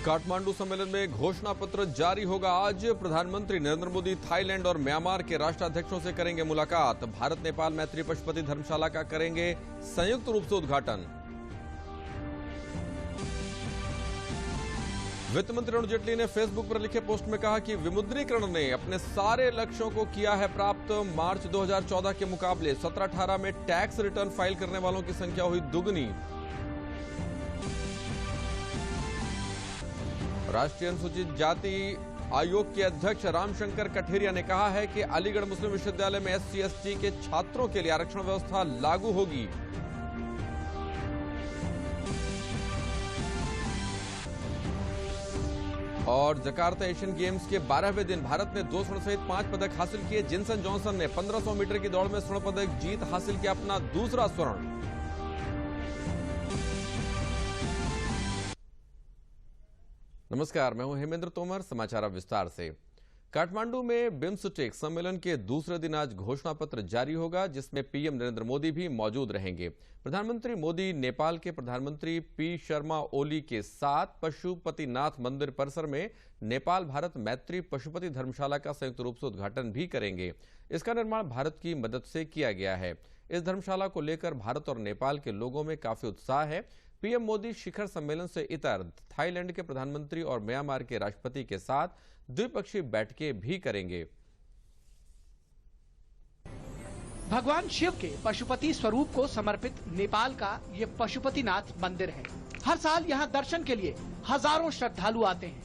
काठमांडू सम्मेलन में घोषणा पत्र जारी होगा आज। प्रधानमंत्री नरेंद्र मोदी थाईलैंड और म्यांमार के राष्ट्राध्यक्षों से करेंगे मुलाकात। भारत नेपाल मैत्री पशुपति धर्मशाला का करेंगे संयुक्त रूप से उद्घाटन। वित्त मंत्री अरुण जेटली ने फेसबुक पर लिखे पोस्ट में कहा कि विमुद्रीकरण ने अपने सारे लक्ष्यों को किया है प्राप्त। मार्च 2014 के मुकाबले 17-18 में टैक्स रिटर्न फाइल करने वालों की संख्या हुई दुगनी। राष्ट्रीय अनुसूचित जाति आयोग के अध्यक्ष रामशंकर कठेरिया ने कहा है कि अलीगढ़ मुस्लिम विश्वविद्यालय में SC/ST के छात्रों के लिए आरक्षण व्यवस्था लागू होगी। और जकार्ता एशियन गेम्स के 12वें दिन भारत ने 2 स्वर्ण सहित 5 पदक हासिल किए। जिनसन जॉनसन ने 1500 मीटर की दौड़ में स्वर्ण पदक जीत हासिल किया, अपना दूसरा स्वर्ण। नमस्कार, मैं हूं हेमेंद्र तोमर। समाचार अब विस्तार से। काठमांडू में बिम्स्टेक सम्मेलन के दूसरे दिन आज घोषणा पत्र जारी होगा, जिसमें पीएम नरेंद्र मोदी भी मौजूद रहेंगे। प्रधानमंत्री मोदी नेपाल के प्रधानमंत्री पी शर्मा ओली के साथ पशुपतिनाथ मंदिर परिसर में नेपाल भारत मैत्री पशुपति धर्मशाला का संयुक्त रूप से उद्घाटन भी करेंगे। इसका निर्माण भारत की मदद से किया गया है। इस धर्मशाला को लेकर भारत और नेपाल के लोगों में काफी उत्साह है। पीएम मोदी शिखर सम्मेलन से इतर थाईलैंड के प्रधानमंत्री और म्यांमार के राष्ट्रपति के साथ द्विपक्षीय बैठकें भी करेंगे। भगवान शिव के पशुपति स्वरूप को समर्पित नेपाल का ये पशुपतिनाथ मंदिर है। हर साल यहाँ दर्शन के लिए हजारों श्रद्धालु आते हैं,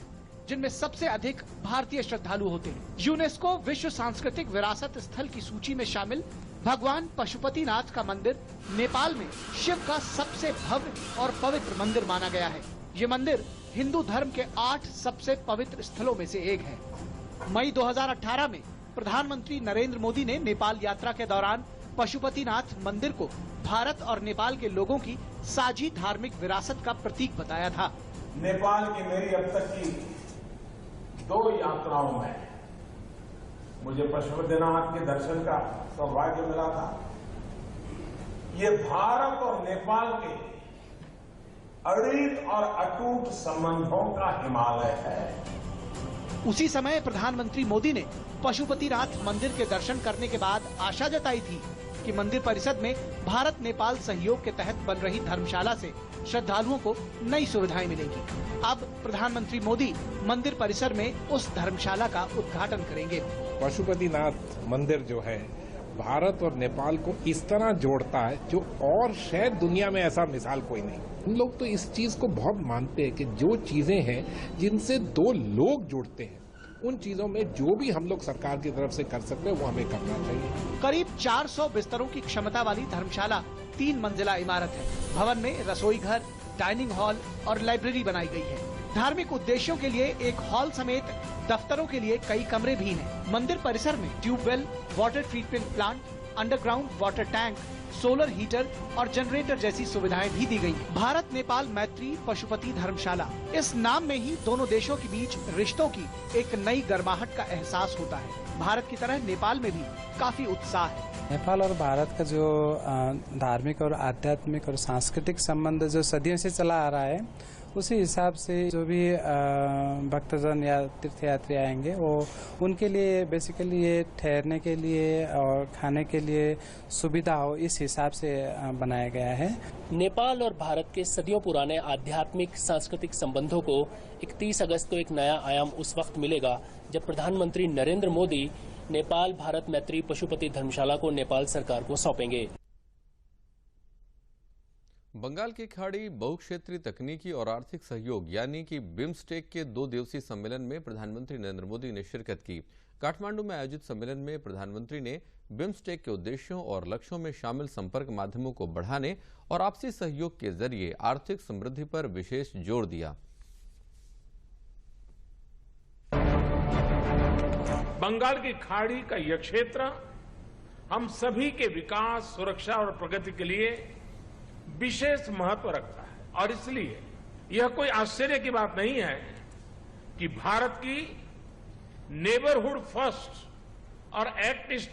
जिनमें सबसे अधिक भारतीय श्रद्धालु होते हैं। यूनेस्को विश्व सांस्कृतिक विरासत स्थल की सूची में शामिल भगवान पशुपतिनाथ का मंदिर नेपाल में शिव का सबसे भव्य और पवित्र मंदिर माना गया है। ये मंदिर हिंदू धर्म के 8 सबसे पवित्र स्थलों में से एक है। मई 2018 में प्रधानमंत्री नरेंद्र मोदी ने नेपाल यात्रा के दौरान पशुपतिनाथ मंदिर को भारत और नेपाल के लोगों की साझी धार्मिक विरासत का प्रतीक बताया था। नेपाल की मेरी अब तक की 2 यात्राओं में मुझे पशुपतिनाथ के दर्शन का सौभाग्य मिला था। ये भारत और नेपाल के अड़िग और अटूट संबंधों का हिमालय है। उसी समय प्रधानमंत्री मोदी ने पशुपतिनाथ मंदिर के दर्शन करने के बाद आशा जताई थी कि मंदिर परिसर में भारत नेपाल सहयोग के तहत बन रही धर्मशाला से श्रद्धालुओं को नई सुविधाएं मिलेंगी। अब प्रधानमंत्री मोदी मंदिर परिसर में उस धर्मशाला का उद्घाटन करेंगे। पशुपतिनाथ मंदिर जो है भारत और नेपाल को इस तरह जोड़ता है जो और शायद दुनिया में ऐसा मिसाल कोई नहीं। हम लोग तो इस चीज को बहुत मानते हैं कि जो चीजें हैं जिनसे 2 लोग जुड़ते हैं, उन चीजों में जो भी हम लोग सरकार की तरफ से कर सकते हैं वो हमें करना चाहिए। करीब 400 बिस्तरों की क्षमता वाली धर्मशाला 3 मंजिला इमारत है। भवन में रसोई घर, डाइनिंग हॉल और लाइब्रेरी बनाई गई है। धार्मिक उद्देश्यों के लिए एक हॉल समेत दफ्तरों के लिए कई कमरे भी हैं। मंदिर परिसर में tubewell, water treatment plant, underground water tank, solar heater और जनरेटर जैसी सुविधाएं भी दी गई हैं। भारत नेपाल मैत्री पशुपति धर्मशाला, इस नाम में ही दोनों देशों के बीच रिश्तों की एक नई गर्माहट का एहसास होता है। भारत की तरह नेपाल में भी काफी उत्साह है। नेपाल और भारत का जो धार्मिक और आध्यात्मिक और सांस्कृतिक संबंध जो सदियों से चला आ रहा है, उसी हिसाब से जो भी भक्तजन या तीर्थयात्री आएंगे वो उनके लिए बेसिकली ये ठहरने के लिए और खाने के लिए सुविधा हो, इस हिसाब से बनाया गया है। नेपाल और भारत के सदियों पुराने आध्यात्मिक सांस्कृतिक संबंधों को 31 अगस्त को एक नया आयाम उस वक्त मिलेगा जब प्रधानमंत्री नरेंद्र मोदी नेपाल भारत मैत्री पशुपति धर्मशाला को नेपाल सरकार को सौंपेंगे। बंगाल की खाड़ी बहुक्षेत्रीय तकनीकी और आर्थिक सहयोग यानी कि बिम्स्टेक के 2 दिवसीय सम्मेलन में प्रधानमंत्री नरेंद्र मोदी ने शिरकत की। काठमांडू में आयोजित सम्मेलन में प्रधानमंत्री ने बिम्स्टेक के उद्देश्यों और लक्ष्यों में शामिल संपर्क माध्यमों को बढ़ाने और आपसी सहयोग के जरिए आर्थिक समृद्धि पर विशेष जोर दिया। बंगाल की खाड़ी का यह क्षेत्र हम सभी के विकास, सुरक्षा और प्रगति के लिए विशेष महत्व रखता है और इसलिए यह कोई आश्चर्य की बात नहीं है कि भारत की नेबरहुड फर्स्ट और एक्ट ईस्ट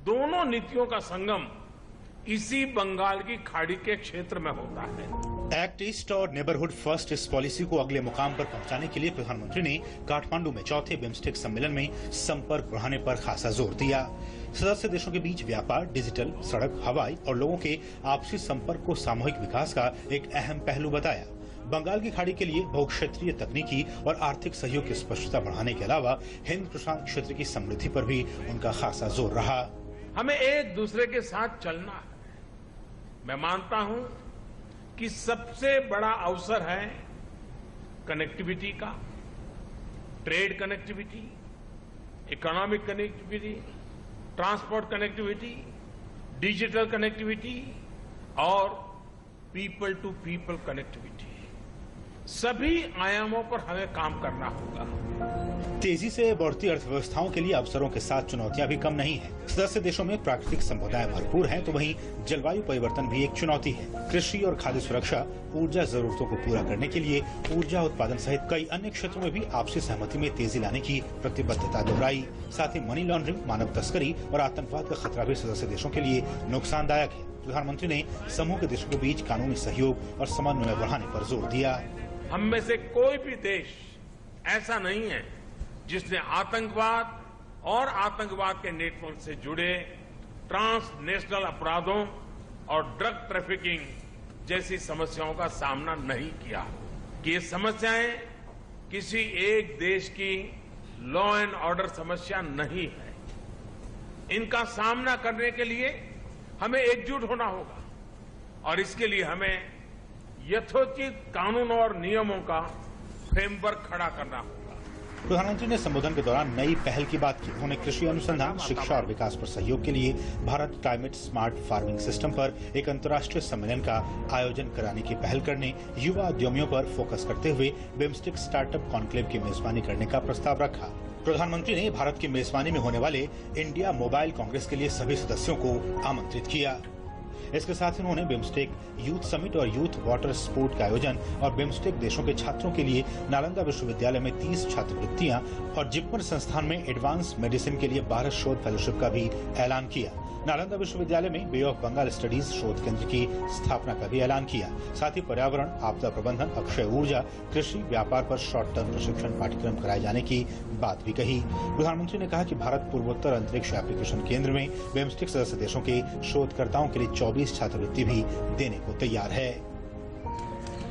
दोनों नीतियों का संगम इसी बंगाल की खाड़ी के क्षेत्र में होता है। एक्ट ईस्ट और नेबरहुड फर्स्ट इस पॉलिसी को अगले मुकाम पर पहुंचाने के लिए प्रधानमंत्री ने काठमांडू में चौथे बिम्स्टेक सम्मेलन में संपर्क बढ़ाने पर खासा जोर दिया। सदस्य देशों के बीच व्यापार, डिजिटल, सड़क, हवाई और लोगों के आपसी संपर्क को सामूहिक विकास का एक अहम पहलू बताया। बंगाल की खाड़ी के लिए बहुक्षेत्रीय तकनीकी और आर्थिक सहयोग की स्पष्टता बढ़ाने के अलावा हिंद प्रशांत क्षेत्र की समृद्धि पर भी उनका खासा जोर रहा। हमें एक दूसरे के साथ चलना है। मैं मानता हूं कि सबसे बड़ा अवसर है कनेक्टिविटी का, trade connectivity, economic connectivity, transport connectivity, digital connectivity और पीपल टू पीपल कनेक्टिविटी। सभी आयामों पर हमें काम करना होगा। तेजी से बढ़ती अर्थव्यवस्थाओं के लिए अवसरों के साथ चुनौतियां भी कम नहीं हैं। सदस्य देशों में प्राकृतिक संपदाएं भरपूर हैं, तो वहीं जलवायु परिवर्तन भी एक चुनौती है। कृषि और खाद्य सुरक्षा, ऊर्जा जरूरतों को पूरा करने के लिए ऊर्जा उत्पादन सहित कई अन्य क्षेत्रों में भी आपसी सहमति में तेजी लाने की प्रतिबद्धता दोहराई। साथ ही मनी लॉन्ड्रिंग, मानव तस्करी और आतंकवाद का खतरा भी सदस्य देशों के लिए नुकसानदायक है। प्रधानमंत्री ने समूह के देशों के बीच कानूनी सहयोग और समन्वय बढ़ाने पर जोर दिया। हम में से कोई भी देश ऐसा नहीं है जिसने आतंकवाद और आतंकवाद के नेटवर्क से जुड़े ट्रांसनेशनल अपराधों और ड्रग ट्रैफिकिंग जैसी समस्याओं का सामना नहीं किया। कि ये समस्याएं किसी एक देश की लॉ एंड ऑर्डर समस्या नहीं है। इनका सामना करने के लिए हमें एकजुट होना होगा और इसके लिए हमें यथोचित कानून और नियमों का फ्रेमवर्क खड़ा करना होगा। प्रधानमंत्री ने संबोधन के दौरान नई पहल की बात की। उन्होंने कृषि अनुसंधान, शिक्षा और विकास पर सहयोग के लिए Bharat climate smart farming system पर एक अंतर्राष्ट्रीय सम्मेलन का आयोजन कराने की पहल करने, युवा उद्यमियों पर फोकस करते हुए बिम्स्टेक स्टार्टअप कॉन्क्लेव की मेजबानी करने का प्रस्ताव रखा। प्रधानमंत्री ने भारत की मेजबानी में होने वाले इंडिया मोबाइल कांग्रेस के लिए सभी सदस्यों को आमंत्रित किया। इसके साथ ही उन्होंने बिम्स्टेक यूथ समिट और यूथ वाटर स्पोर्ट का आयोजन और बिम्स्टेक देशों के छात्रों के लिए नालंदा विश्वविद्यालय में 30 छात्रवृत्तियां और जिपमर संस्थान में एडवांस मेडिसिन के लिए 12 शोध फेलोशिप का भी ऐलान किया। नालंदा विश्वविद्यालय में बे ऑफ बंगाल स्टडीज शोध केंद्र की स्थापना का भी ऐलान किया। साथ ही पर्यावरण, आपदा प्रबंधन, अक्षय ऊर्जा, कृषि, व्यापार पर शॉर्ट टर्म प्रशिक्षण पाठ्यक्रम कराए जाने की बात भी कही। प्रधानमंत्री ने कहा कि भारत पूर्वोत्तर अंतरिक्ष एप्लीकेशन केंद्र में बिम्स्टेक सदस्य देशों के शोधकर्ताओं के लिए 24 छात्रवृत्ति भी देने को तैयार है।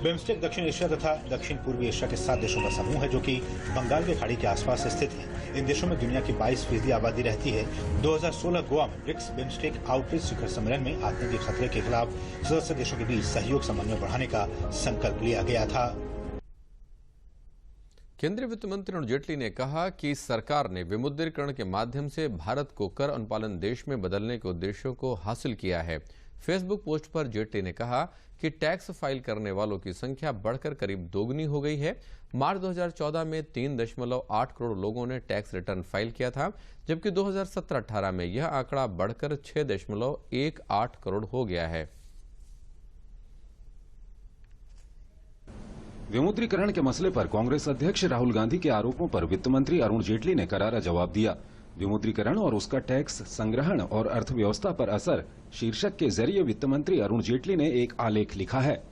बिम्स्टेक दक्षिण एशिया तथा दक्षिण पूर्वी एशिया के 7 देशों का समूह है जो कि बंगाल के खाड़ी के आसपास स्थित है। इन देशों में दुनिया की 22% आबादी रहती है। 2016 गोवा में ब्रिक्स बिम्स्टेक आउटरीच शिखर सम्मेलन में आतंकी खतरे के खिलाफ सदस्य देशों के बीच सहयोग समन्वय बढ़ाने का संकल्प लिया गया था। केंद्रीय वित्त मंत्री अरुण जेटली ने कहा कि सरकार ने विमुद्रीकरण के माध्यम से भारत को कर अनुपालन देश में बदलने के उद्देश्यों को हासिल किया है। फेसबुक पोस्ट पर जेटली ने कहा कि टैक्स फाइल करने वालों की संख्या बढ़कर करीब दोगुनी हो गई है। मार्च 2014 में 3.8 करोड़ लोगों ने टैक्स रिटर्न फाइल किया था, जबकि 2017-18 में यह आंकड़ा बढ़कर 6.18 करोड़ हो गया है। विमुद्रीकरण के मसले पर कांग्रेस अध्यक्ष राहुल गांधी के आरोपों पर वित्त मंत्री अरुण जेटली ने करारा जवाब दिया। विमुद्रीकरण और उसका टैक्स संग्रहण और अर्थव्यवस्था पर असर शीर्षक के जरिए वित्त मंत्री अरुण जेटली ने एक आलेख लिखा है।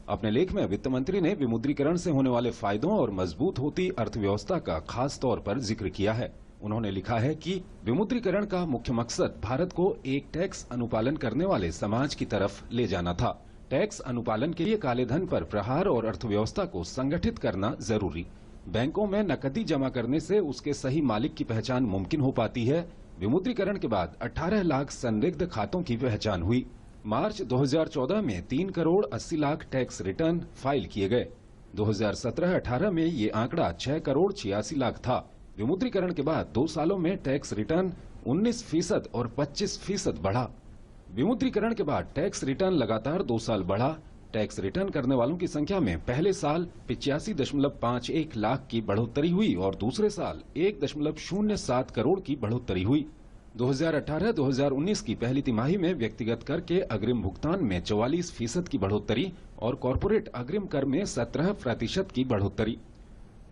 अपने लेख में वित्त मंत्री ने विमुद्रीकरण से होने वाले फायदों और मजबूत होती अर्थव्यवस्था का खास तौर पर जिक्र किया है। उन्होंने लिखा है कि विमुद्रीकरण का मुख्य मकसद भारत को एक टैक्स अनुपालन करने वाले समाज की तरफ ले जाना था। टैक्स अनुपालन के लिए काले धन पर प्रहार और अर्थव्यवस्था को संगठित करना जरूरी। बैंकों में नकदी जमा करने से उसके सही मालिक की पहचान मुमकिन हो पाती है। विमुद्रीकरण के बाद 18 लाख संदिग्ध खातों की पहचान हुई। मार्च 2014 में 3 crore 80 lakh tax return file किए गए। 2017-18 में ये आंकड़ा 6 करोड़ 86 लाख था। विमुद्रीकरण के बाद 2 सालों में टैक्स रिटर्न 19% और 25% बढ़ा। विमुद्रीकरण के बाद टैक्स रिटर्न लगातार 2 साल बढ़ा। टैक्स रिटर्न करने वालों की संख्या में पहले साल 85.51 लाख की बढ़ोतरी हुई और दूसरे साल 1.07 करोड़ की बढ़ोतरी हुई। 2018-2019 की पहली तिमाही में व्यक्तिगत कर के अग्रिम भुगतान में 44% की बढ़ोतरी और कॉरपोरेट अग्रिम कर में 17% की बढ़ोतरी।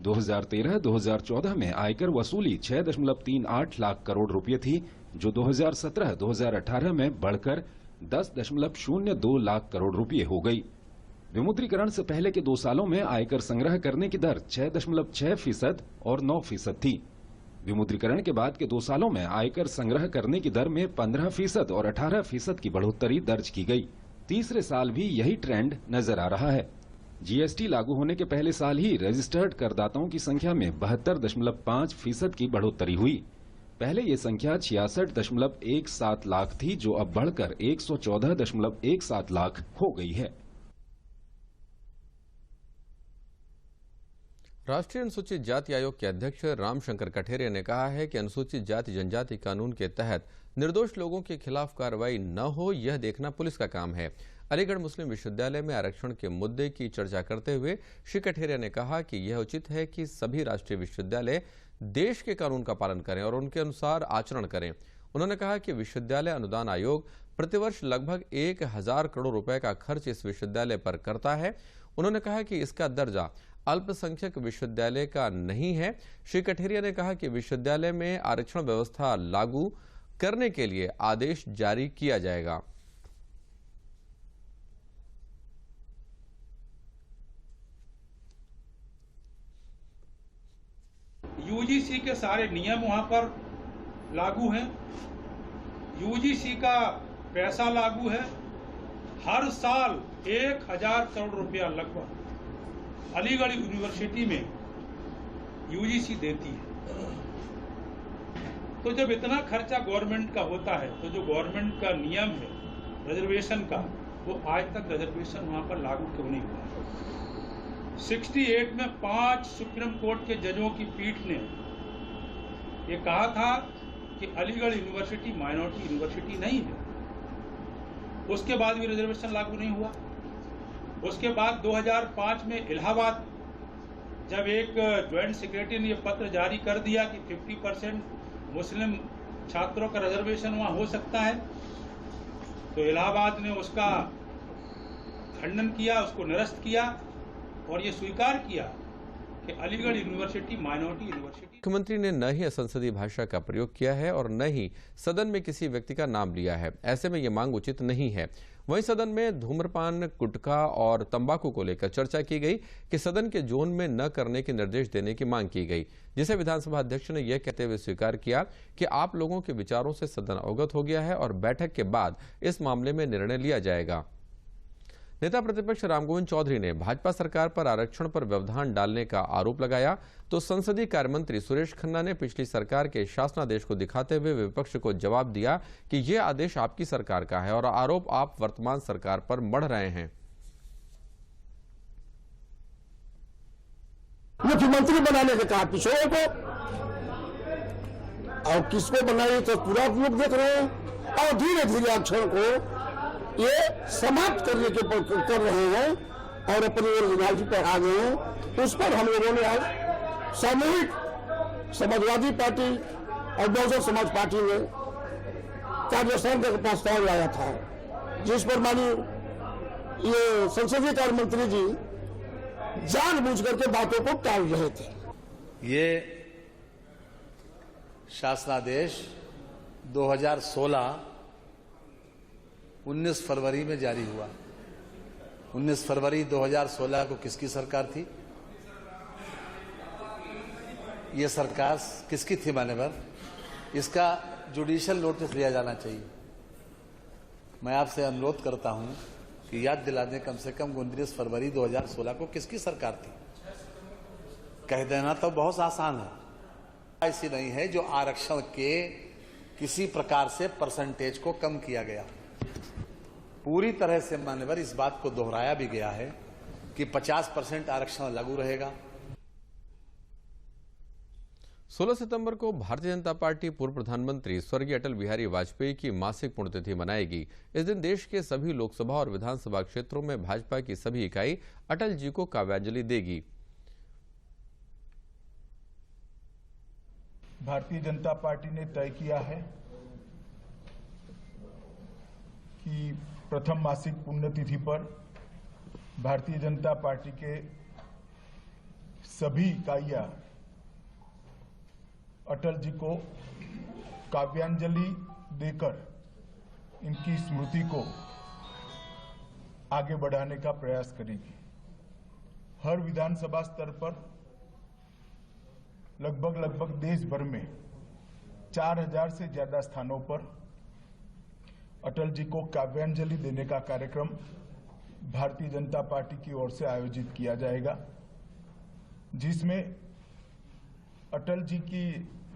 2013-2014 में आयकर वसूली 6.38 लाख करोड़ रुपए थी, जो 2017-2018 में बढ़कर 10.02 लाख करोड़ रुपए हो गई। विमुद्रीकरण से पहले के 2 सालों में आयकर संग्रह करने की दर 6.6% और 9% थी। विमुद्रीकरण के बाद के 2 सालों में आयकर संग्रह करने की दर में 15% और 18% की बढ़ोतरी दर्ज की गई। तीसरे साल भी यही ट्रेंड नजर आ रहा है। जीएसटी लागू होने के पहले साल ही रजिस्टर्ड करदाताओं की संख्या में 72.5% की बढ़ोतरी हुई। पहले ये संख्या 66.17 लाख थी, जो अब बढ़कर 114.17 लाख हो गई है। राष्ट्रीय अनुसूचित जाति आयोग के अध्यक्ष रामशंकर कठेरिया ने कहा है कि अनुसूचित जाति जनजाति कानून के तहत निर्दोष लोगों के खिलाफ कार्रवाई न हो, यह देखना पुलिस का काम है। अलीगढ़ मुस्लिम विश्वविद्यालय में आरक्षण के मुद्दे की चर्चा करते हुए श्री कठेरिया ने कहा कि यह उचित है कि सभी राष्ट्रीय विश्वविद्यालय देश के कानून का पालन करें और उनके अनुसार आचरण करें। उन्होंने कहा कि विश्वविद्यालय अनुदान आयोग प्रतिवर्ष लगभग 1000 करोड़ रुपए का खर्च इस विश्वविद्यालय पर करता है। उन्होंने कहा कि इसका दर्जा अल्पसंख्यक विश्वविद्यालय का नहीं है। श्री कठेरिया ने कहा कि विश्वविद्यालय में आरक्षण व्यवस्था लागू करने के लिए आदेश जारी किया जाएगा। यूजीसी के सारे नियम वहां पर लागू हैं, यूजीसी का पैसा लागू है। हर साल 1000 करोड़ रुपया लगभग अलीगढ़ यूनिवर्सिटी में यूजीसी देती है। तो जब इतना खर्चा गवर्नमेंट का होता है तो जो गवर्नमेंट का नियम है रिजर्वेशन का, वो आज तक रिजर्वेशन वहां पर लागू क्यों नहीं हुआ। 68 में 5 सुप्रीम कोर्ट के जजों की पीठ ने ये कहा था कि अलीगढ़ यूनिवर्सिटी माइनॉरिटी यूनिवर्सिटी नहीं है। उसके बाद भी रिजर्वेशन लागू नहीं हुआ। उसके बाद 2005 में इलाहाबाद जब एक ज्वाइंट सेक्रेटरी ने यह पत्र जारी कर दिया कि 50% मुस्लिम छात्रों का रिजर्वेशन वहां हो सकता है, तो इलाहाबाद ने उसका खंडन किया, उसको निरस्त किया और ये स्वीकार किया कि अलीगढ़ यूनिवर्सिटी माइनॉरिटी यूनिवर्सिटी। मुख्यमंत्री ने न ही असंसदीय भाषा का प्रयोग किया है और न ही सदन में किसी व्यक्ति का नाम लिया है। ऐसे में यह मांग उचित नहीं है। वहीं सदन में धूम्रपान, गुटखा और तंबाकू को लेकर चर्चा की गई कि सदन के जोन में न करने के निर्देश देने की मांग की गई, जिसे विधानसभा अध्यक्ष ने यह कहते हुए स्वीकार किया कि आप लोगों के विचारों से सदन अवगत हो गया है और बैठक के बाद इस मामले में निर्णय लिया जाएगा। नेता प्रतिपक्ष रामगोविंद चौधरी ने भाजपा सरकार पर आरक्षण पर व्यवधान डालने का आरोप लगाया, तो संसदीय कार्य मंत्री सुरेश खन्ना ने पिछली सरकार के शासनादेश को दिखाते हुए विपक्ष को जवाब दिया कि यह आदेश आपकी सरकार का है और आरोप आप वर्तमान सरकार पर मढ़ रहे हैं। मुख्यमंत्री बनाने के कहा पिछड़े को, और किसको बनाइए तो पूरा लोग देख रहे हैं और धीरे धीरे आरक्षण को ये समाप्त करने के कर रहे हैं और अपनी ओरिजिनलिटी पर आ गए हैं। उस पर हम लोगों ने आज सामूहिक समाजवादी पार्टी और बहुजन समाज पार्टी ने कार्यस्थल का प्रस्ताव लाया था, जिस पर माननीय ये संसदीय कार्य मंत्री जी जानबूझ करके बातों को टाल रहे थे। ये शासनादेश 2016 19 फरवरी में जारी हुआ। 19 फरवरी 2016 को किसकी सरकार थी? ये सरकार किसकी थी मान्यवर? इसका जुडिशियल नोटिस लिया जाना चाहिए। मैं आपसे अनुरोध करता हूं कि याद दिला दें कम से कम 19 फरवरी 2016 को किसकी सरकार थी। कह देना तो बहुत आसान है। ऐसी नहीं है जो आरक्षण के किसी प्रकार से परसेंटेज को कम किया गया। पूरी तरह से मान्यवर इस बात को दोहराया भी गया है कि 50% आरक्षण लागू रहेगा। 16 सितंबर को भारतीय जनता पार्टी पूर्व प्रधानमंत्री स्वर्गीय अटल बिहारी वाजपेयी की मासिक पुण्यतिथि मनाएगी। इस दिन देश के सभी लोकसभा और विधानसभा क्षेत्रों में भाजपा की सभी इकाई अटल जी को काव्यांजलि देगी। भारतीय जनता पार्टी ने तय किया है कि प्रथम मासिक पुण्यतिथि पर भारतीय जनता पार्टी के सभी इकाइयां अटल जी को काव्यांजलि देकर इनकी स्मृति को आगे बढ़ाने का प्रयास करेगी। हर विधानसभा स्तर पर लगभग देश भर में 4000 से ज्यादा स्थानों पर अटल जी को काव्यांजलि देने का कार्यक्रम भारतीय जनता पार्टी की ओर से आयोजित किया जाएगा, जिसमें अटल जी की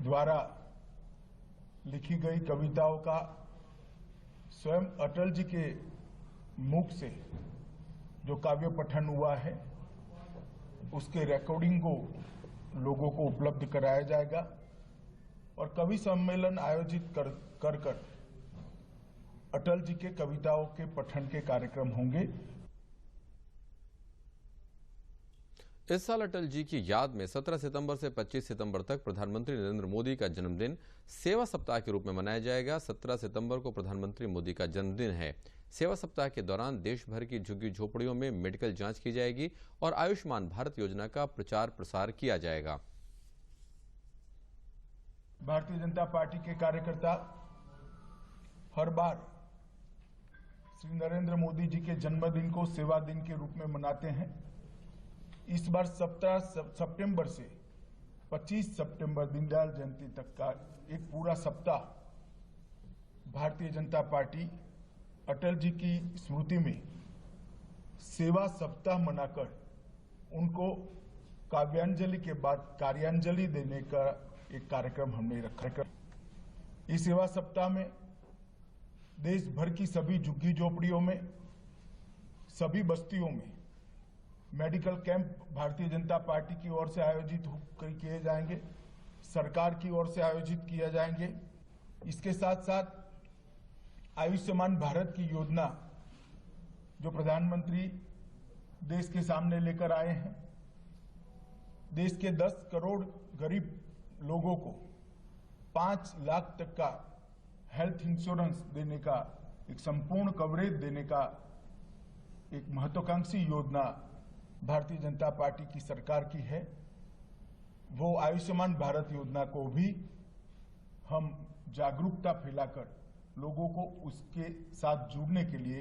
द्वारा लिखी गई कविताओं का स्वयं अटल जी के मुख से जो काव्य पठन हुआ है उसके रिकॉर्डिंग को लोगों को उपलब्ध कराया जाएगा और कवि सम्मेलन आयोजित कर अटल जी के कविताओं के पठन के कार्यक्रम होंगे। इस साल अटल जी की याद में 17 सितंबर से 25 सितंबर तक प्रधानमंत्री नरेंद्र मोदी का जन्मदिन सेवा सप्ताह के रूप में मनाया जाएगा। 17 सितंबर को प्रधानमंत्री मोदी का जन्मदिन है। सेवा सप्ताह के दौरान देश भर की झुग्गी झोपड़ियों में मेडिकल जांच की जाएगी और आयुष्मान भारत योजना का प्रचार प्रसार किया जाएगा। भारतीय जनता पार्टी के कार्यकर्ता हर बार श्री नरेंद्र मोदी जी के जन्मदिन को सेवा दिन के रूप में मनाते हैं। इस बार 17 सितंबर से 25 सितंबर दीनदयाल जयंती तक का एक पूरा सप्ताह भारतीय जनता पार्टी अटल जी की स्मृति में सेवा सप्ताह मनाकर उनको काव्यांजलि के बाद कार्यांजलि देने का एक कार्यक्रम हमने रखा। इस सेवा सप्ताह में देश भर की सभी झुग्गी झोपड़ियों में, सभी बस्तियों में medical camp Bharatiya Janata party की ओर से आयोजित किए जाएंगे, सरकार की ओर से आयोजित किए जाएंगे। इसके साथ साथ आयुष्मान भारत की योजना जो प्रधानमंत्री देश के सामने लेकर आए हैं, देश के 10 करोड़ गरीब लोगों को 5 लाख तक का हेल्थ इंश्योरेंस देने का, एक संपूर्ण कवरेज देने का एक महत्वाकांक्षी योजना भारतीय जनता पार्टी की सरकार की है। वो आयुष्मान भारत योजना को भी हम जागरूकता फैलाकर लोगों को उसके साथ जुड़ने के लिए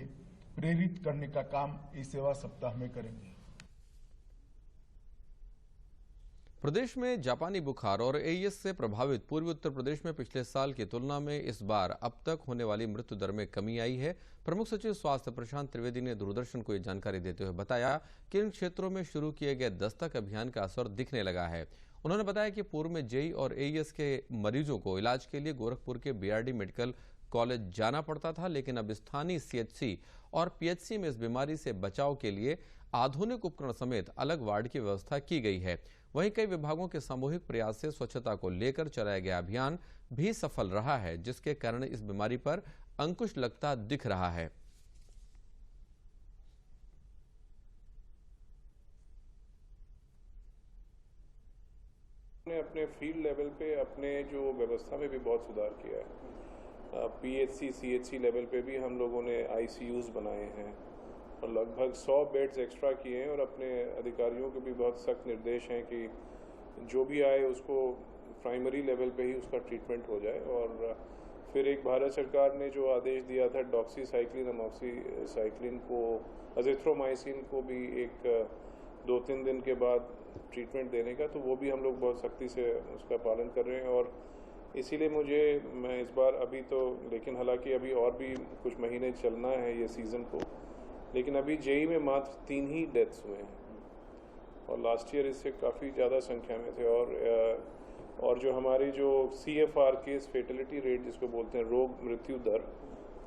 प्रेरित करने का काम इस सेवा सप्ताह में करेंगे। प्रदेश में जापानी बुखार और एईएस से प्रभावित पूर्वी उत्तर प्रदेश में पिछले साल की तुलना में इस बार अब तक होने वाली मृत्यु दर में कमी आई है। प्रमुख सचिव स्वास्थ्य प्रशांत त्रिवेदी ने दूरदर्शन को ये जानकारी देते हुए बताया कि इन क्षेत्रों में शुरू किए गए दस्तक अभियान का असर दिखने लगा है। उन्होंने बताया कि पूर्व में जेई और एईएस के मरीजों को इलाज के लिए गोरखपुर के बीआरडी मेडिकल कॉलेज जाना पड़ता था, लेकिन अब स्थानीय सीएचसी और पीएचसी में इस बीमारी से बचाव के लिए आधुनिक उपकरण समेत अलग वार्ड की व्यवस्था की गई है। वहीं कई विभागों के सामूहिक प्रयास से स्वच्छता को लेकर चलाया गया अभियान भी सफल रहा है, जिसके कारण इस बीमारी पर अंकुश लगता दिख रहा है। अपने फील्ड लेवल पे अपने जो व्यवस्था में भी बहुत सुधार किया है। पीएचसी सीएचसी लेवल पे भी हम लोगों ने आईसीयूज बनाए हैं और लगभग 100 बेड्स एक्स्ट्रा किए हैं और अपने अधिकारियों को भी बहुत सख्त निर्देश हैं कि जो भी आए उसको प्राइमरी लेवल पे ही उसका ट्रीटमेंट हो जाए। और फिर एक भारत सरकार ने जो आदेश दिया था डॉक्सीसाइक्लिन अमॉक्सीसाइक्लिन को, अजिथ्रोमाइसिन को भी एक 2-3 दिन के बाद ट्रीटमेंट देने का, तो वो भी हम लोग बहुत सख्ती से उसका पालन कर रहे हैं। और इसीलिए मैं इस बार अभी तो, लेकिन हालांकि अभी और भी कुछ महीने चलना है ये सीज़न को, लेकिन अभी जेई में मात्र 3 ही डेथ्स हुए हैं और लास्ट ईयर इससे काफ़ी ज़्यादा संख्या में थे। और जो हमारी जो CFR केस फेटलिटी रेट जिसको बोलते हैं रोग मृत्यु दर,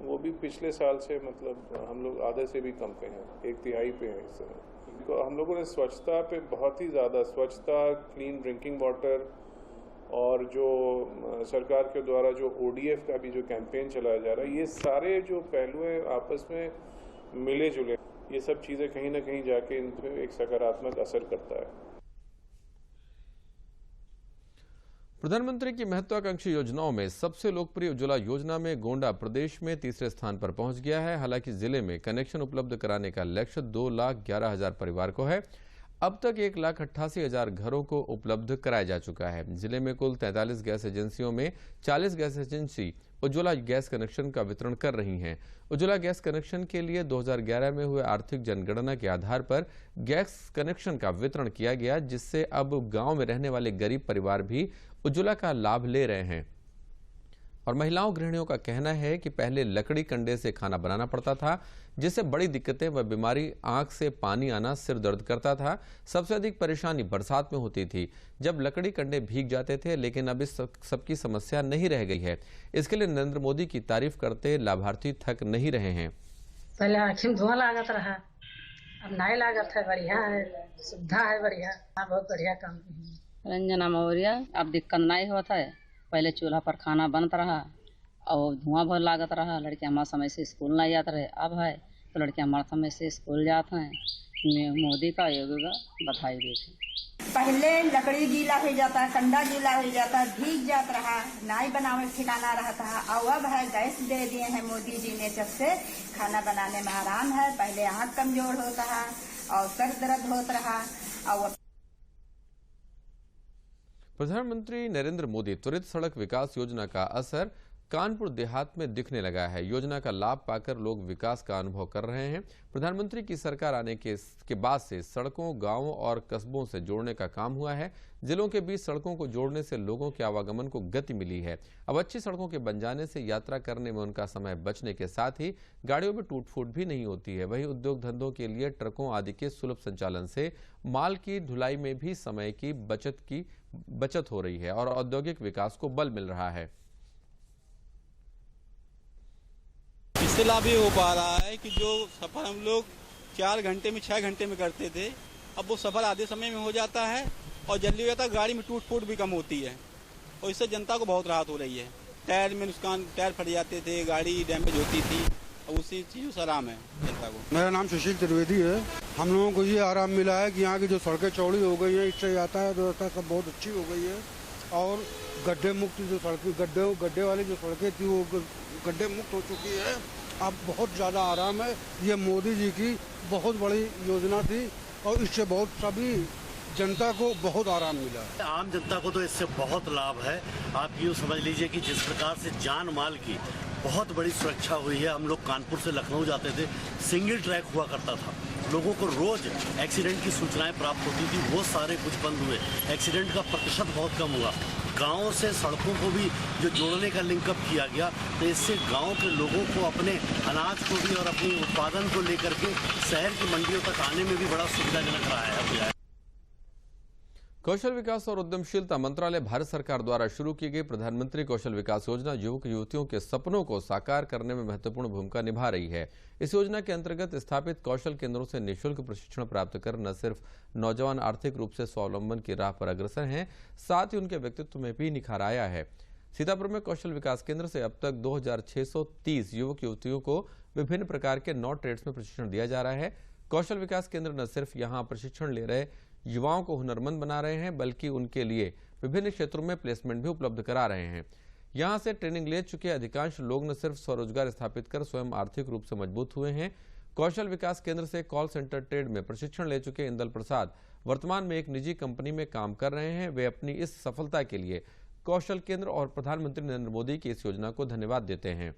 वो भी पिछले साल से मतलब हम लोग आधे से भी कम पे हैं, 1/3 पे हैं इस समय। तो हम लोगों ने स्वच्छता पे बहुत ही ज़्यादा, स्वच्छता, क्लीन ड्रिंकिंग वाटर और जो सरकार के द्वारा जो ODF का भी जो कैंपेन चलाया जा रहा है, ये सारे जो पहलू हैं आपस में मिले जुले, ये सब चीज़ें कहीं ना कहीं जाके इन पे एक सकारात्मक असर करता है। प्रधानमंत्री की महत्वाकांक्षी योजनाओं में सबसे लोकप्रिय उज्ज्वला योजना में गोंडा प्रदेश में तीसरे स्थान पर पहुंच गया है। हालांकि जिले में कनेक्शन उपलब्ध कराने का लक्ष्य 2,11,000 परिवार को है। अब तक 1,88,000 घरों को उपलब्ध कराया जा चुका है। जिले में कुल 43 गैस एजेंसियों में 40 gas agency Ujjwala gas connection का वितरण कर रही हैं। उज्ज्वला गैस कनेक्शन के लिए 2011 में हुए आर्थिक जनगणना के आधार पर गैस कनेक्शन का वितरण किया गया, जिससे अब गांव में रहने वाले गरीब परिवार भी उज्ज्वला का लाभ ले रहे हैं। और महिलाओं गृहिणियों का कहना है कि पहले लकड़ी कंडे से खाना बनाना पड़ता था, जिससे बड़ी दिक्कतें व बीमारी, आंख से पानी आना, सिर दर्द करता था। सबसे अधिक परेशानी बरसात में होती थी, जब लकड़ी कंडे भीग जाते थे, लेकिन अब इस सबकी समस्या नहीं रह गई है। इसके लिए नरेंद्र मोदी की तारीफ करते लाभार्थी थक नहीं रहे हैं। पहले आँखी में धुआं लागत रहा, अब नहीं लागत है, बढ़िया है, सुविधा है, बढ़िया, बहुत बढ़िया काम। रंजना मौर्य, अब दिक्कत नहीं होता है। पहले चूल्हा पर खाना बनता रहा और धुआं बहुत लागत रहा, लड़कियां हमारे समय से स्कूल नहीं जाते रहे। अब है तो लड़कियां हमारे समय से स्कूल जाते हैं। मोदी का योजना बधाई देती। पहले लकड़ी गीला हो जाता, कंडा गीला हो जाता, भीग जाता रहा, नाई बनावे ठिकाना रहता। और अब है गैस दे दिए हैं मोदी जी ने, जब से खाना बनाने में आराम है। पहले आँख कमजोर होता है और सर दर्द होता रहा। और प्रधानमंत्री नरेंद्र मोदी त्वरित सड़क विकास योजना का असर कानपुर देहात में दिखने लगा है। योजना का लाभ पाकर लोग विकास का अनुभव कर रहे हैं। प्रधानमंत्री की सरकार आने के बाद से सड़कों, गांवों और कस्बों से जोड़ने का काम हुआ है। जिलों के बीच सड़कों को जोड़ने से लोगों के आवागमन को गति मिली है। अब अच्छी सड़कों के बन जाने से यात्रा करने में उनका समय बचने के साथ ही गाड़ियों में टूट फूट भी नहीं होती है। वहीं उद्योग धंधों के लिए ट्रकों आदि के सुलभ संचालन से माल की ढुलाई में भी समय की बचत हो रही है और औद्योगिक विकास को बल मिल रहा है। इससे लाभ ये हो पा रहा है कि जो सफर हम लोग 4 घंटे में 6 घंटे में करते थे, अब वो सफर आधे समय में हो जाता है और जल्दी हो जाता है। गाड़ी में टूट फूट भी कम होती है और इससे जनता को बहुत राहत हो रही है। टायर में नुकसान, टायर फट जाते थे, गाड़ी डैमेज होती थी, और उसी चीज़ से आराम है जनता को। मेरा नाम सुशील त्रिवेदी है। हम लोगों को ये आराम मिला है कि यहाँ की जो सड़कें चौड़ी हो गई है, इससे यातायात व्यवस्था सब बहुत अच्छी हो गई है और गड्ढे मुक्त जो सड़कें, गड्ढे वाली जो सड़कें थी वो गड्ढे मुक्त हो चुकी है। अब बहुत ज़्यादा आराम है। ये मोदी जी की बहुत बड़ी योजना थी और इससे बहुत सभी जनता को बहुत आराम मिला है। आम जनता को तो इससे बहुत लाभ है। आप यूँ समझ लीजिए कि जिस प्रकार से जान माल की बहुत बड़ी सुरक्षा हुई है। हम लोग कानपुर से लखनऊ जाते थे, सिंगल ट्रैक हुआ करता था, लोगों को रोज एक्सीडेंट की सूचनाएं प्राप्त होती थी, वो सारे कुछ बंद हुए, एक्सीडेंट का प्रतिशत बहुत कम हुआ। गाँव से सड़कों को भी जो जोड़ने का लिंकअप किया गया, तो इससे गाँव के लोगों को अपने अनाज को भी और अपने उत्पादन को लेकर के शहर की मंडियों तक आने में भी बड़ा सुविधाजनक रहा है। कौशल विकास और उद्यमशीलता मंत्रालय भारत सरकार द्वारा शुरू की गई प्रधानमंत्री कौशल विकास योजना युवक युवतियों के सपनों को साकार करने में महत्वपूर्ण भूमिका निभा रही है। इस योजना के अंतर्गत स्थापित कौशल केंद्रों से निःशुल्क प्रशिक्षण प्राप्त कर न सिर्फ नौजवान आर्थिक रूप से स्वावलंबन की राह पर अग्रसर हैं, साथ ही उनके व्यक्तित्व में भी निखार आया है। सीतापुर में कौशल विकास केंद्र से अब तक 2630 युवक युवतियों को विभिन्न प्रकार के 9 ट्रेड्स में प्रशिक्षण दिया जा रहा है। कौशल विकास केंद्र न सिर्फ यहाँ प्रशिक्षण ले रहे युवाओं को हुनरमंद बना रहे हैं, बल्कि उनके लिए विभिन्न क्षेत्रों में प्लेसमेंट भी उपलब्ध करा रहे हैं। यहां से ट्रेनिंग ले चुके अधिकांश लोग न सिर्फ स्वरोजगार स्थापित कर स्वयं आर्थिक रूप से मजबूत हुए हैं। कौशल विकास केंद्र से कॉल सेंटर ट्रेड में प्रशिक्षण ले चुके इंदल प्रसाद वर्तमान में एक निजी कंपनी में काम कर रहे हैं। वे अपनी इस सफलता के लिए कौशल केंद्र और प्रधानमंत्री नरेंद्र मोदी की इस योजना को धन्यवाद देते हैं।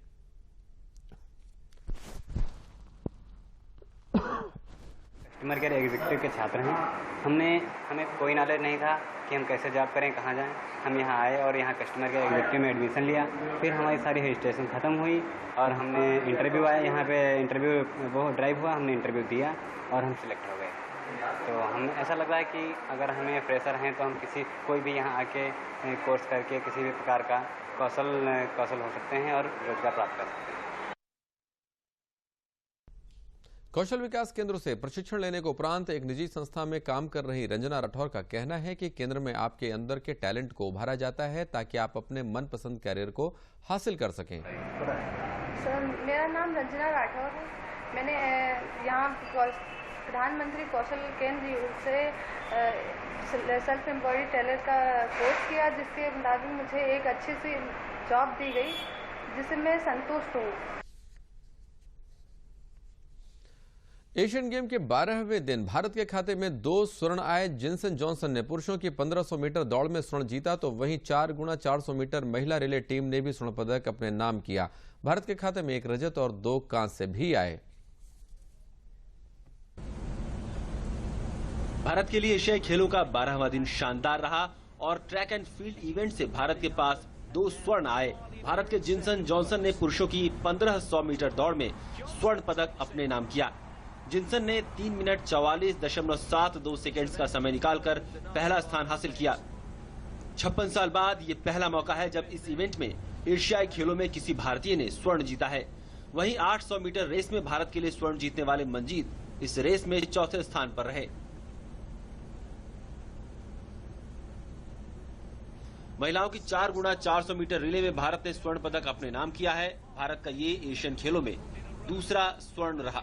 कस्टमर केयर एग्जीक्यूटिव के छात्र हैं। हमें कोई नॉलेज नहीं था कि हम कैसे जॉब करें, कहाँ जाएं। हम यहाँ आए और यहाँ कस्टमर केयर एग्जीक्यूटिव में एडमिशन लिया। फिर हमारी सारी रजिस्ट्रेशन ख़त्म हुई और हमने इंटरव्यू आया, यहाँ पे इंटरव्यू वो ड्राइव हुआ, हमने इंटरव्यू दिया और हम सिलेक्ट हो गए। तो हम ऐसा लग रहा है कि अगर हमें फ्रेशर हैं तो हम कोई भी यहाँ आके कोर्स करके किसी भी प्रकार का कौशल हो सकते हैं और रोजगार प्राप्त कर सकते हैं। कौशल विकास केंद्र से प्रशिक्षण लेने के उपरांत एक निजी संस्था में काम कर रही रंजना राठौर का कहना है कि केंद्र में आपके अंदर के टैलेंट को उभारा जाता है ताकि आप अपने मनपसंद कैरियर को हासिल कर सकें। सर, मेरा नाम रंजना राठौर है। मैंने यहाँ प्रधानमंत्री कौशल केंद्र से सेल्फ एम्प्लॉयड टेलर का कोर्स किया, जिसके मुताबिक मुझे एक अच्छी सी जॉब दी गई जिससे मैं संतुष्ट हूँ। एशियन गेम के 12वें दिन भारत के खाते में 2 स्वर्ण आए। जिनसन जॉनसन ने पुरुषों की 1500 मीटर दौड़ में स्वर्ण जीता, तो वहीं 4 गुणा 400 मीटर महिला रिले टीम ने भी स्वर्ण पदक अपने नाम किया। भारत के खाते में 1 रजत और 2 कांस्य भी आए। भारत के लिए एशियाई खेलों का 12वां दिन शानदार रहा और ट्रैक एंड फील्ड इवेंट से भारत के पास 2 स्वर्ण आए। भारत के जिनसन जॉनसन ने पुरुषों की 1500 मीटर दौड़ में स्वर्ण पदक अपने नाम किया। जिनसन ने 3 मिनट 44.72 सेकेंड्स का समय निकालकर पहला स्थान हासिल किया। 56 साल बाद ये पहला मौका है जब इस इवेंट में एशियाई खेलों में किसी भारतीय ने स्वर्ण जीता है। वहीं 800 मीटर रेस में भारत के लिए स्वर्ण जीतने वाले मंजीत इस रेस में चौथे स्थान पर रहे। महिलाओं की 4 गुणा 400 मीटर रिले में भारत ने स्वर्ण पदक अपने नाम किया है। भारत का ये एशियन खेलों में दूसरा स्वर्ण रहा।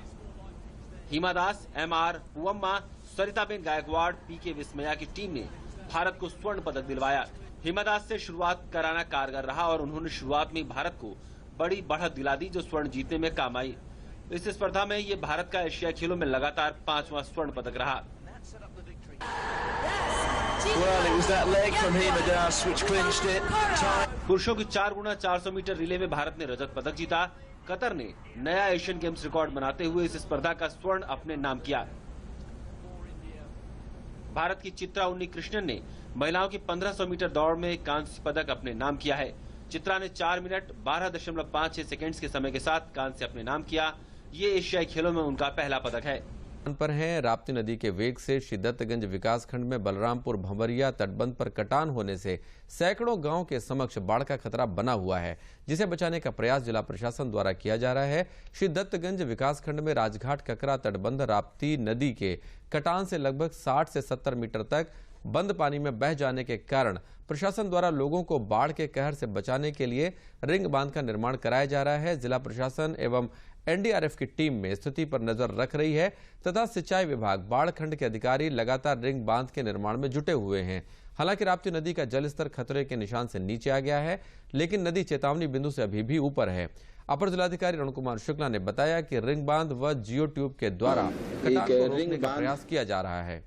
हिमा दास, MR पुवम्मा, सरिताबेन गायकवाड़, PK विस्मया की टीम ने भारत को स्वर्ण पदक दिलवाया। हिमा दास से शुरुआत कराना कारगर रहा और उन्होंने शुरुआत में भारत को बड़ी बढ़त दिला दी जो स्वर्ण जीतने में काम आई। इस स्पर्धा में ये भारत का एशियाई खेलों में लगातार 5वां स्वर्ण पदक रहा। पुरुषों की 4 गुणा 400 मीटर रिले में भारत ने रजत पदक जीता। कतर ने नया एशियन गेम्स रिकॉर्ड बनाते हुए इस स्पर्धा का स्वर्ण अपने नाम किया। भारत की चित्रा उन्नीकृष्णन ने महिलाओं की 1500 मीटर दौड़ में कांस्य पदक अपने नाम किया है। चित्रा ने 4 मिनट 12.56 सेकेंड्स के समय के साथ कांस्य अपने नाम किया। ये एशियाई खेलों में उनका पहला पदक है। पर हैं राप्ती नदी के वेग से श्रीदत्तगंज विकासखंड में बलरामपुर भंवरिया तटबंध पर कटान होने से सैकड़ों गांव के समक्ष बाढ़ का खतरा बना हुआ है, जिसे बचाने का प्रयास जिला प्रशासन द्वारा किया जा रहा है। श्रीदत्तगंज विकासखंड में राजघाट ककरा तटबंध राप्ती नदी के कटान से लगभग 60 से 70 मीटर तक बंद पानी में बह जाने के कारण प्रशासन द्वारा लोगों को बाढ़ के कहर से बचाने के लिए रिंग बांध का निर्माण कराया जा रहा है। जिला प्रशासन एवं NDRF की टीम में स्थिति पर नजर रख रही है तथा सिंचाई विभाग बाढ़ खंड के अधिकारी लगातार रिंग बांध के निर्माण में जुटे हुए हैं। हालांकि राप्ती नदी का जलस्तर खतरे के निशान से नीचे आ गया है, लेकिन नदी चेतावनी बिंदु से अभी भी ऊपर है। अपर जिलाधिकारी अरुण कुमार शुक्ला ने बताया कि रिंग बांध व जियो ट्यूब के द्वारा कटान को रोकने का प्रयास किया जा रहा है।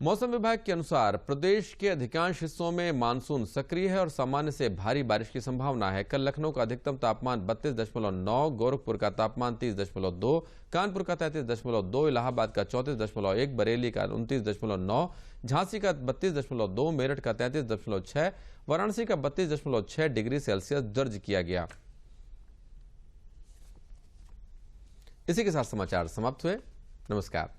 मौसम विभाग के अनुसार प्रदेश के अधिकांश हिस्सों में मानसून सक्रिय है और सामान्य से भारी बारिश की संभावना है। कल लखनऊ का अधिकतम तापमान 32.9, गोरखपुर का तापमान 30.2, कानपुर का 33.2, इलाहाबाद का 34.1, बरेली का 29.9, झांसी का 32.2, मेरठ का 33.6, वाराणसी का 32.6 डिग्री सेल्सियस दर्ज किया गया। इसी के साथ समाचार समाप्त हुए। नमस्कार।